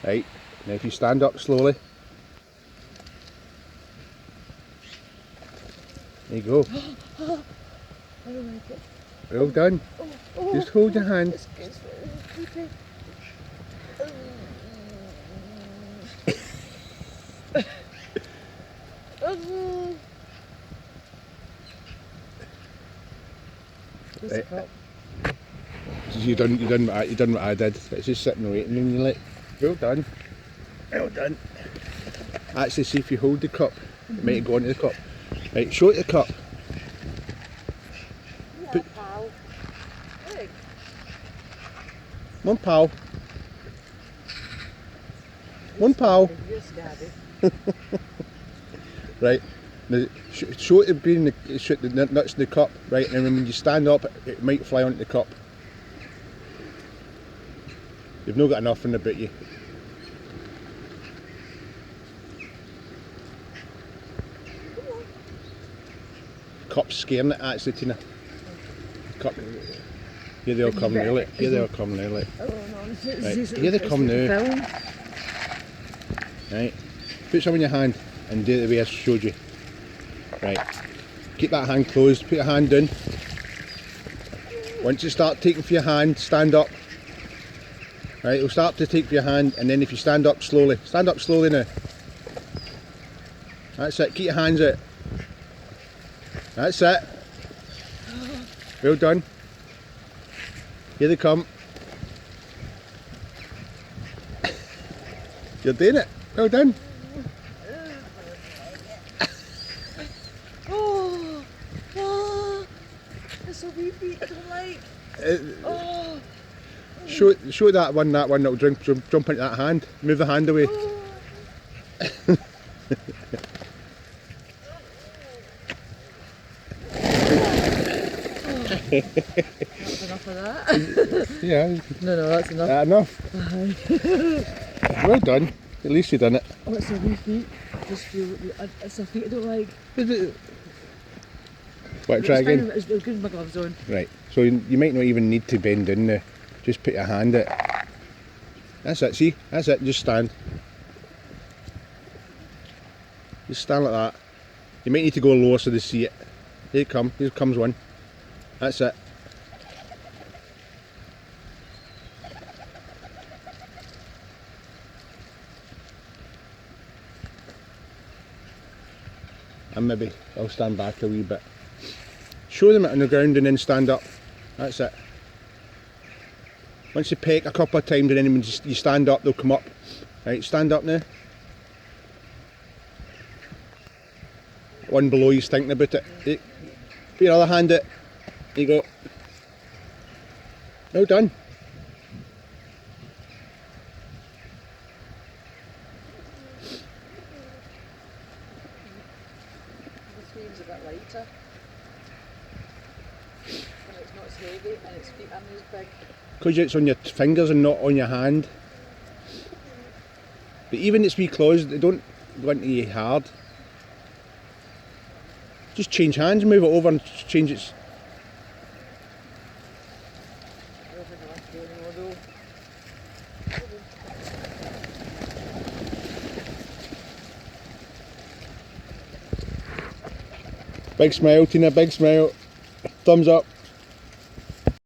Right, now if you stand up slowly. There you go. I don't like it. Well done. Just hold your hand. It's creepy. Right. You done what I did. It's just sitting and waiting and you're like, well done. Well done. Actually, see if you hold the cup, it might go into the cup. Right, show it the cup. Yeah, pal. Hey. Come on, pal. Come on, pal. You're scabby. Right, now, show it the nuts in the cup, right, and then when you stand up, it might fly onto the cup. You've not got enough in about you. Cup's scaring it actually, Tina. Cup. Here they all come now, look. Here they all come now, look. Oh, no, Right, here they come now. Right, put some in your hand and do it the way I showed you. Right, keep that hand closed, put your hand down. Once you start taking for your hand, stand up. Right, it'll start to take for your hand, and then if you stand up slowly now. That's it, keep your hands out. That's it. Well done. Here they come. You're doing it. Well done. It's a wee feet I don't like. Show that one that'll jump into that hand. Move the hand away. That's enough of that. Yeah. No, that's enough. Enough. Well done. At least you done it. Oh, it's a wee feet. I just feel it's a feet I don't like. What, try again? It's good with my gloves on. Right, so you might not even need to bend in there. Just put your hand out. That's it, see? That's it, just stand. Just stand like that. You might need to go lower so they see it. Here it comes, here comes one. That's it. And maybe I'll stand back a wee bit. Show them it on the ground and then stand up. That's it. Once you peck a couple of times and then when you stand up, they'll come up. Right, stand up now. One below you's thinking about it. Put your other hand out. There you go. Well done. The sleeve's a bit lighter. And it's not as heavy and its feet aren't as big. Because it's on your fingers and not on your hand. But even its wee claws, they don't go into you hard. Just change hands, move it over and change its... I don't think I want to do anymore though. Big smile, Tina, big smile. Thumbs up.